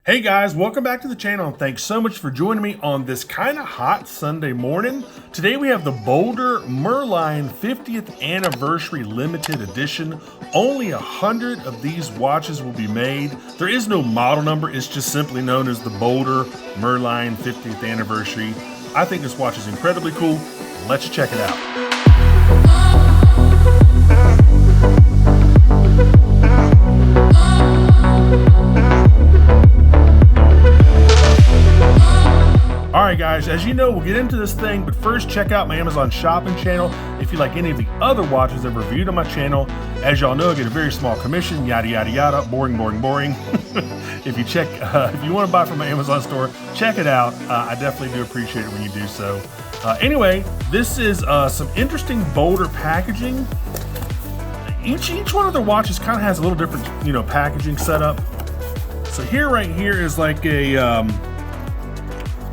Hey guys, welcome back to the channel and thanks so much for joining me on this kind of hot Sunday morning. Today we have the BOLDR Merlion 50th Anniversary Limited Edition. Only 100 of these watches will be made. There is no model number, it's just simply known as the BOLDR Merlion 50th Anniversary. I think this watch is incredibly cool. Let's check it out. Alright guys, as you know, we'll get into this thing, but first check out my Amazon shopping channel. If you like any of the other watches I've reviewed on my channel, as y'all know, I get a very small commission, yada yada yada, boring. If you want to buy from my Amazon store, check it out. I definitely do appreciate it when you do so. Anyway, this is some interesting BOLDR packaging. Each one of their watches kind of has a little different, packaging setup. So right here is like a,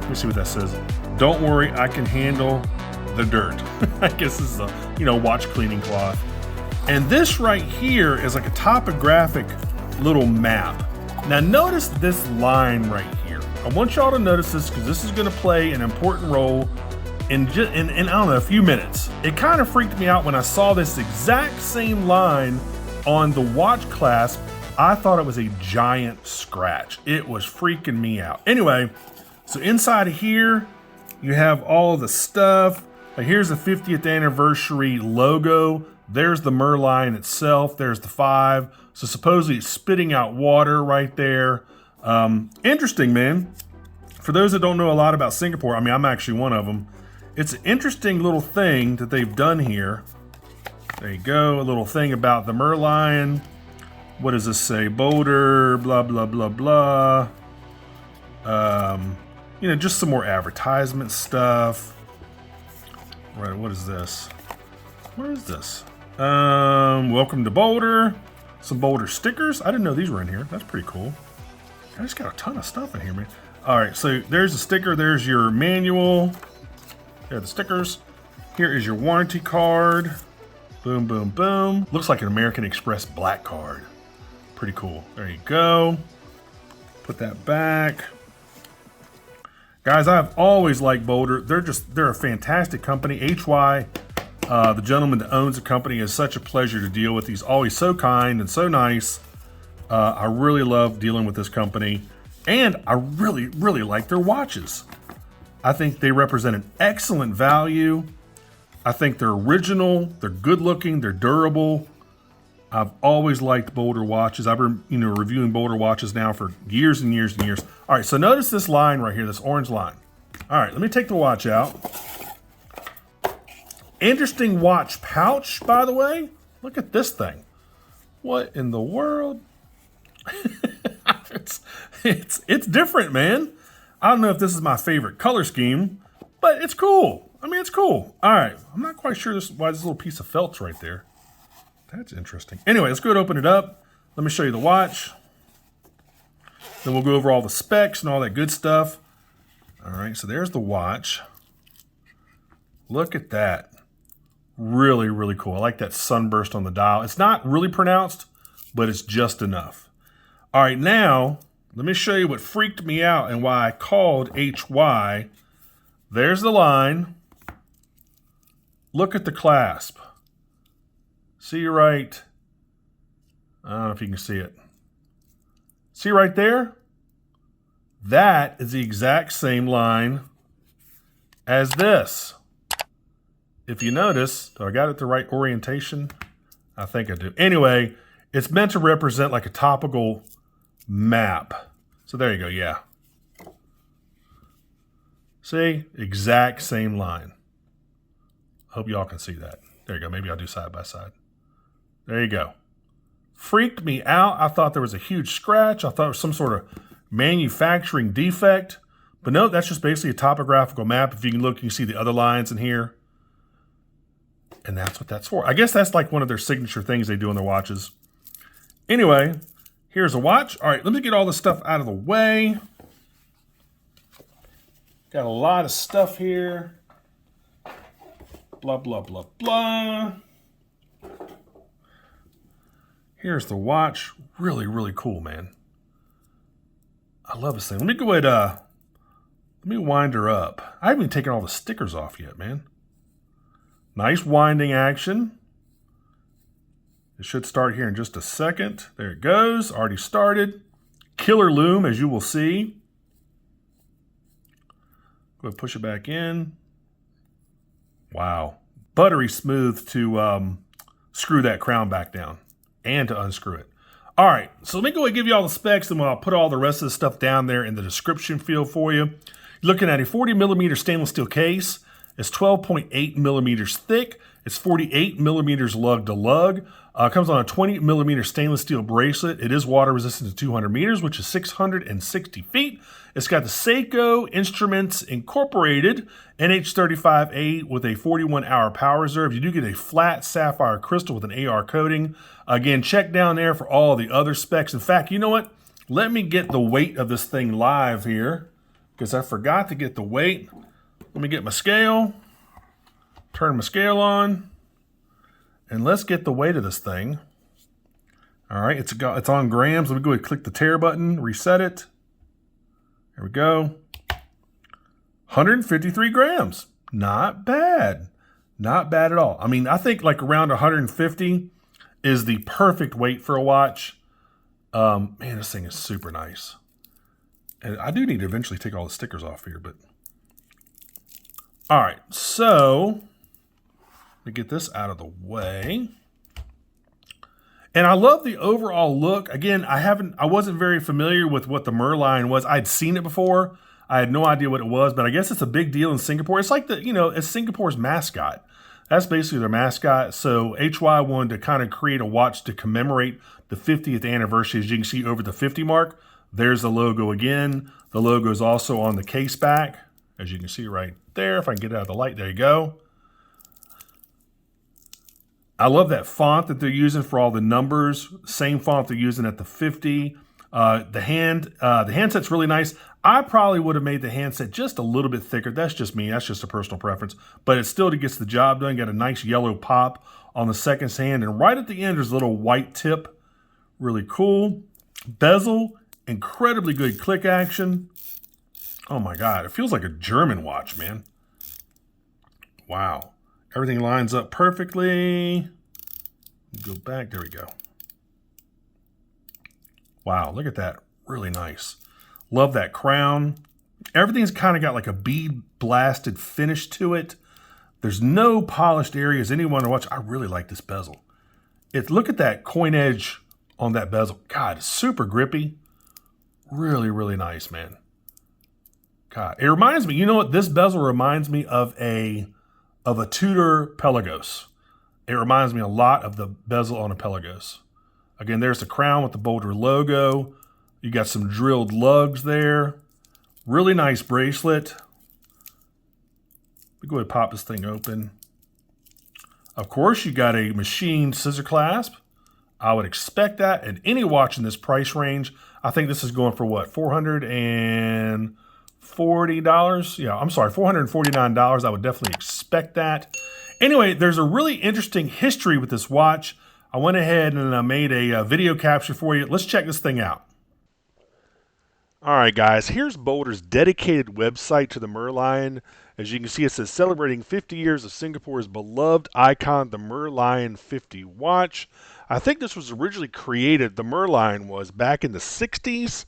let me see what that says. Don't worry, I can handle the dirt. I guess this is a, watch cleaning cloth. And this right here is like a topographic little map. Now notice this line right here. I want y'all to notice this because this is gonna play an important role in I don't know, a few minutes. It kind of freaked me out when I saw this exact same line on the watch clasp. I thought it was a giant scratch. It was freaking me out. Anyway, so inside of here, you have all the stuff. Like here's the 50th anniversary logo. There's the Merlion itself. There's the 5. So supposedly it's spitting out water right there. Interesting, man. For those that don't know a lot about Singapore, I mean, I'm actually one of them. It's an interesting little thing that they've done here. There you go, a little thing about the Merlion. What does this say? BOLDR, blah, blah, blah, blah. Just some more advertisement stuff. Right, what is this? What is this? Welcome to BOLDR. Some BOLDR stickers. I didn't know these were in here. That's pretty cool. I just got a ton of stuff in here, man. All right, so there's a sticker. There's your manual. There are the stickers. Here is your warranty card. Boom, boom, boom. Looks like an American Express black card. Pretty cool. There you go. Put that back. Guys, I've always liked BOLDR. They're a fantastic company. HY, the gentleman that owns the company, is such a pleasure to deal with. He's always so kind and so nice. I really love dealing with this company. And I really, really like their watches. I think they represent an excellent value. I think they're original, they're good looking, they're durable. I've always liked BOLDR watches. I've been, reviewing BOLDR watches now for years and years and years. All right, so notice this line right here, this orange line. All right, let me take the watch out. Interesting watch pouch, by the way. Look at this thing. What in the world? It's different, man. I don't know if this is my favorite color scheme, but it's cool. I mean, it's cool. All right, I'm not quite sure why this little piece of felt's right there. That's interesting. Anyway, let's go ahead and open it up. Let me show you the watch. Then we'll go over all the specs and all that good stuff. All right, so there's the watch. Look at that. Really, really cool. I like that sunburst on the dial. It's not really pronounced, but it's just enough. All right, now, let me show you what freaked me out and why I called HY. There's the line. Look at the clasp. See right, I don't know if you can see it. See right there? That is the exact same line as this. If you notice, do I got it the right orientation? I think I do. Anyway, it's meant to represent like a topical map. So there you go, yeah. See, exact same line. Hope y'all can see that. There you go, maybe I'll do side by side. There you go. Freaked me out. I thought there was a huge scratch. I thought it was some sort of manufacturing defect. But no, that's just basically a topographical map. If you can look, you can see the other lines in here. And that's what that's for. I guess that's like one of their signature things they do on their watches. Anyway, here's a watch. All right, let me get all this stuff out of the way. Got a lot of stuff here. Blah, blah, blah, blah. Here's the watch. Really, really cool, man. I love this thing. Let me go ahead, let me wind her up. I haven't even taken all the stickers off yet, man. Nice winding action. It should start here in just a second. There it goes, already started. Killer Lume, as you will see. Go ahead, push it back in. Wow. Buttery smooth to screw that crown back down and to unscrew it. All right, so let me go ahead and give you all the specs, and I'll put all the rest of the stuff down there in the description field for you. You're looking at a 40 millimeter stainless steel case. It's 12.8 millimeters thick. It's 48 millimeters lug to lug. Comes on a 20 millimeter stainless steel bracelet. It is water resistant to 200 meters, which is 660 feet. It's got the Seiko Instruments Incorporated NH35A with a 41-hour power reserve. You do get a flat sapphire crystal with an AR coating. Again, check down there for all the other specs. In fact, you know what? Let me get the weight of this thing live here, because I forgot to get the weight. Let me get my scale, turn my scale on, and let's get the weight of this thing. All right, it's on grams. Let me go ahead and click the tare button, reset it. There we go. 153 grams. Not bad. Not bad at all. I mean, I think like around 150 is the perfect weight for a watch. Man, this thing is super nice. And I do need to eventually take all the stickers off here, but... All right, so let me get this out of the way. And I love the overall look. Again, I wasn't very familiar with what the Merlion was. I'd seen it before. I had no idea what it was, but I guess it's a big deal in Singapore. It's like it's Singapore's mascot. That's basically their mascot. So HY wanted to kind of create a watch to commemorate the 50th anniversary. As you can see over the 50 mark, there's the logo again. The logo is also on the case back, as you can see right there. If I can get it out of the light, there you go. I love that font that they're using for all the numbers. Same font they're using at the 50. The handset's really nice. I probably would have made the handset just a little bit thicker. That's just me. That's just a personal preference. But it still gets the job done. Got a nice yellow pop on the second hand. And right at the end, there's a little white tip. Really cool. Bezel, incredibly good click action. Oh my God, it feels like a German watch, man. Wow. Everything lines up perfectly. Go back, there we go. Wow, look at that, really nice. Love that crown. Everything's kind of got like a bead blasted finish to it. There's no polished areas anyone to watch. I really like this bezel. Look at that coin edge on that bezel. God, it's super grippy. Really, really nice, man. God, it reminds me, you know what? This bezel reminds me of a Tudor Pelagos. It reminds me a lot of the bezel on a Pelagos. Again, there's the crown with the BOLDR logo. You got some drilled lugs there. Really nice bracelet. Let me go ahead and pop this thing open. Of course, you got a machined scissor clasp. I would expect that in any watch in this price range. I think this is going for what, $440? Yeah, I'm sorry, $449. I would definitely expect that. Anyway, there's a really interesting history with this watch. I went ahead and made a video capture for you. Let's check this thing out. All right, guys, here's BOLDR's dedicated website to the Merlion. As you can see, it says celebrating 50 years of Singapore's beloved icon, the Merlion 50 watch. I think this was originally created, the Merlion was, back in the 60s.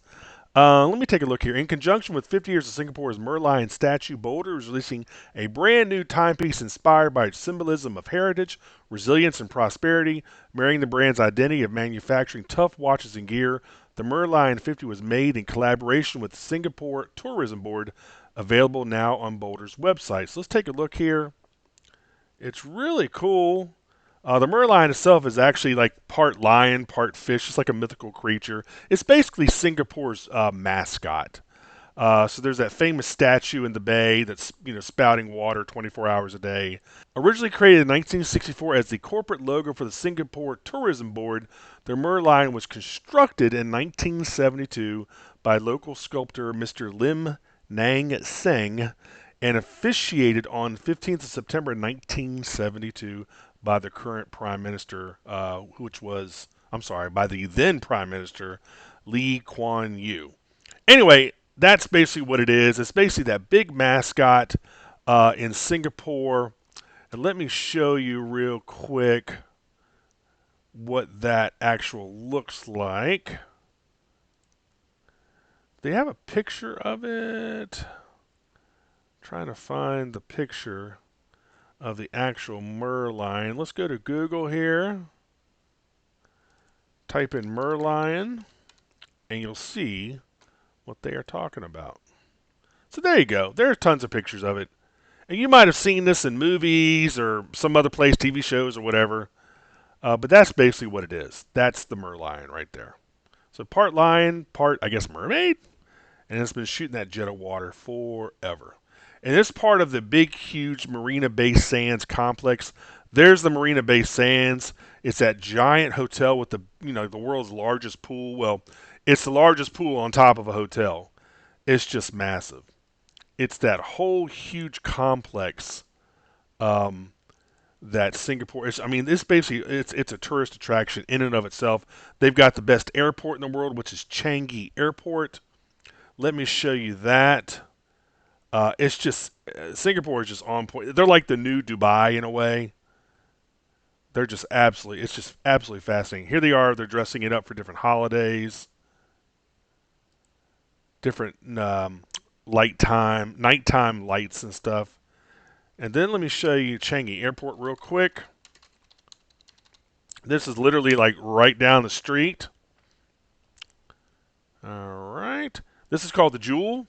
Let me take a look here. In conjunction with 50 years of Singapore's Merlion statue, BOLDR is releasing a brand new timepiece inspired by its symbolism of heritage, resilience, and prosperity, marrying the brand's identity of manufacturing tough watches and gear. The Merlion 50 was made in collaboration with the Singapore Tourism Board, available now on BOLDR's website. So let's take a look here. It's really cool. The Merlion itself is actually like part lion, part fish. It's like a mythical creature. It's basically Singapore's mascot. So there's that famous statue in the bay that's spouting water 24 hours a day. Originally created in 1964 as the corporate logo for the Singapore Tourism Board, the Merlion was constructed in 1972 by local sculptor Mr. Lim Nang Seng and officiated on 15th of September 1972 by the current Prime Minister, by the then Prime Minister Lee Kuan Yew. Anyway, that's basically what it is. It's basically that big mascot in Singapore. And let me show you real quick what that actual looks like. They have a picture of it. Trying to find the picture of the actual Merlion. Let's go to Google here. Type in Merlion, and you'll see what they are talking about. So there you go. There are tons of pictures of it. And you might have seen this in movies or some other place, TV shows or whatever. But that's basically what it is. That's the Merlion right there. So part lion, part, I guess, mermaid. And it's been shooting that jet of water forever. And it's part of the big, huge Marina Bay Sands complex. There's the Marina Bay Sands. It's that giant hotel with the world's largest pool. Well, it's the largest pool on top of a hotel. It's just massive. It's that whole huge complex that Singapore is. I mean, it's basically it's a tourist attraction in and of itself. They've got the best airport in the world, which is Changi Airport. Let me show you that. It's just Singapore is just on point. They're like the new Dubai in a way. They're just absolutely, it's just absolutely fascinating. Here they are. They're dressing it up for different holidays, different nighttime lights and stuff. And then let me show you Changi Airport real quick. This is literally like right down the street. All right. This is called the Jewel.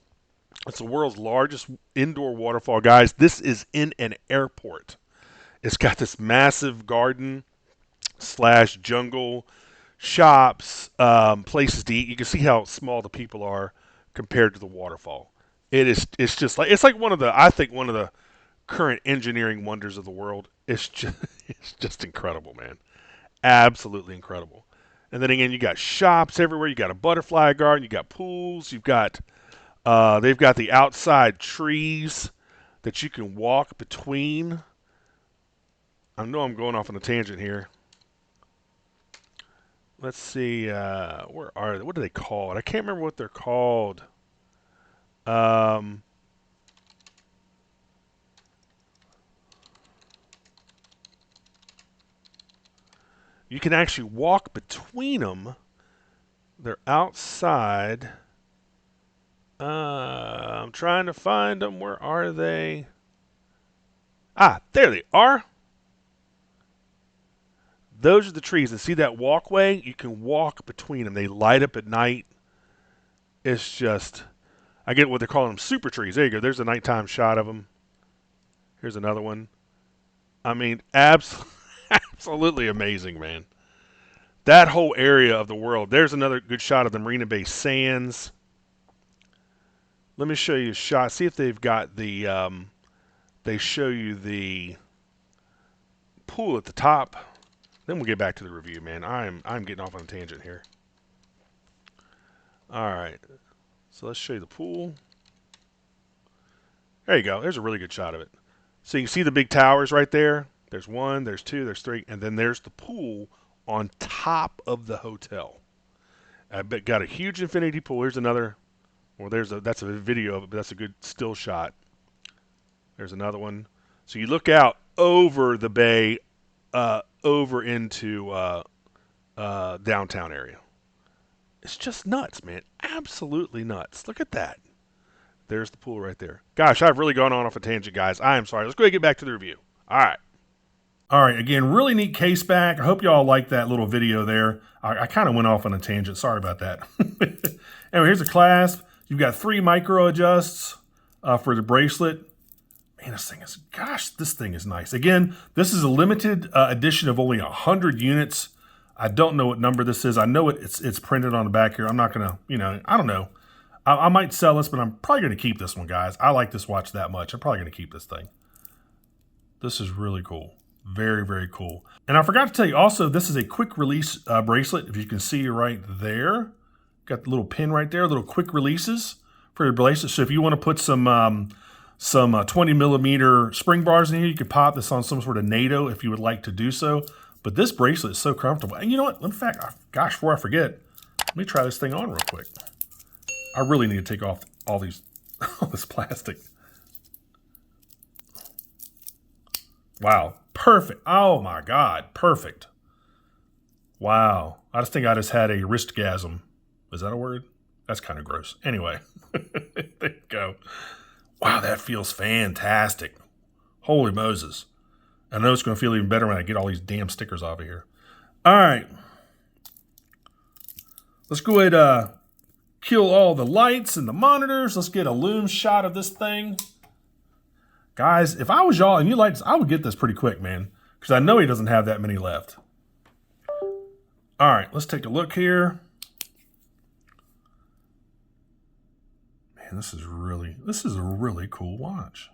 It's the world's largest indoor waterfall. Guys, this is in an airport. It's got this massive garden / jungle, shops, places to eat. You can see how small the people are compared to the waterfall. It's like one of the current engineering wonders of the world. It's just incredible, man. Absolutely incredible. And then again, you got shops everywhere. You got a butterfly garden. You got pools. You've got they've got the outside trees that you can walk between. I know I'm going off on a tangent here. Let's see. Where are they? What do they call it? I can't remember what they're called. You can actually walk between them. They're outside. I'm trying to find them. Where are they? Ah, there they are. Those are the trees. And see that walkway? You can walk between them. They light up at night. It's just, I get what they're calling them, super trees. There you go. There's a nighttime shot of them. Here's another one. I mean, absolutely amazing, man. That whole area of the world. There's another good shot of the Marina Bay Sands. Let me show you a shot. See if they've got the, they show you the pool at the top. Then we'll get back to the review, man. I'm getting off on a tangent here. All right. So let's show you the pool. There you go. There's a really good shot of it. So you can see the big towers right there. There's 1, there's 2, there's 3, and then there's the pool on top of the hotel. I got a huge infinity pool. Here's another. Well, that's a video of it, but that's a good still shot. There's another one. So you look out over the bay, over into downtown area. It's just nuts, man. Absolutely nuts. Look at that. There's the pool right there. Gosh, I've really gone on off a tangent, guys. I am sorry. Let's go ahead and get back to the review. All right. All right. Again, really neat Caseback. I hope y'all liked that little video there. I kind of went off on a tangent. Sorry about that. Anyway, here's a clasp. You've got 3 micro adjusts for the bracelet. Man, this thing is nice. Again, this is a limited edition of only 100 units. I don't know what number this is. I know it's printed on the back here. I'm not going to, I don't know. I might sell this, but I'm probably going to keep this one, guys. I like this watch that much. I'm probably going to keep this thing. This is really cool. Very, very cool. And I forgot to tell you also, this is a quick release bracelet. If you can see right there, got the little pin right there, little quick releases for your bracelet. So if you want to put some 20 millimeter spring bars in here, you could pop this on some sort of NATO if you would like to do so. But this bracelet is so comfortable. And you know what? In fact, gosh, before I forget, let me try this thing on real quick. I really need to take off all these, all this plastic. Wow, perfect. Oh my God, perfect. Wow, I just think I just had a wristgasm. Is that a word? That's kind of gross. Anyway, there you go. Wow, that feels fantastic. Holy Moses. I know it's going to feel even better when I get all these damn stickers off of here. All right. Let's go ahead kill all the lights and the monitors. Let's get a Lume shot of this thing. Guys, if I was y'all and you like this, I would get this pretty quick, man. Because I know he doesn't have that many left. All right, let's take a look here. Man, this is a really cool watch.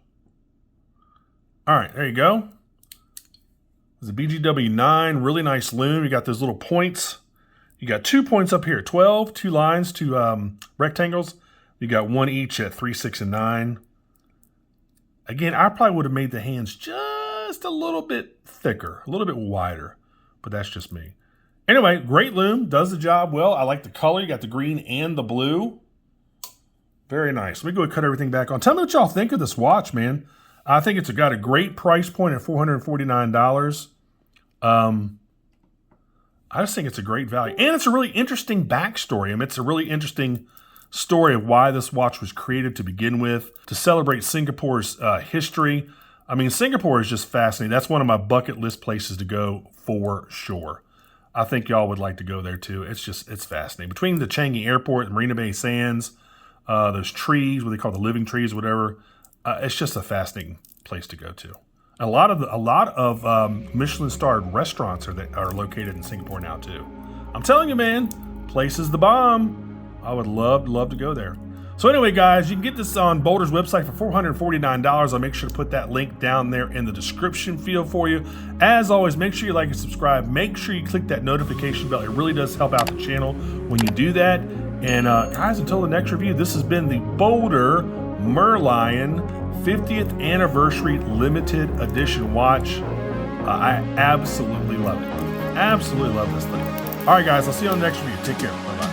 All right, there you go. It's a BGW9, really nice Lume. You got those little points. You got 2 points up here, 12, 2 lines, 2 rectangles. You got 1 each at 3, 6, and 9. Again, I probably would have made the hands just a little bit thicker, a little bit wider, but that's just me. Anyway, great Lume, does the job well. I like the color. You got the green and the blue. Very nice. Let me go and cut everything back on. Tell me what y'all think of this watch, man. I think it's got a great price point at $449. I just think it's a great value. And it's a really interesting backstory. I mean, it's a really interesting story of why this watch was created to begin with, to celebrate Singapore's history. I mean, Singapore is just fascinating. That's one of my bucket list places to go for sure. I think y'all would like to go there too. It's fascinating. Between the Changi Airport and Marina Bay Sands, those trees, what they call the living trees, whatever, it's just a fascinating place to go to. A lot of Michelin-starred restaurants are located in Singapore now too. I'm telling you, man, place is the bomb. I would love to go there. So anyway, guys, you can get this on BOLDR's website for $449. I'll make sure to put that link down there in the description field for you. As always, make sure you like and subscribe. Make sure you click that notification bell. It really does help out the channel when you do that. And guys, until the next review, this has been the BOLDR Merlion 50th Anniversary Limited Edition watch. I absolutely love it. Absolutely love this thing. All right, guys, I'll see you on the next review. Take care. Bye-bye.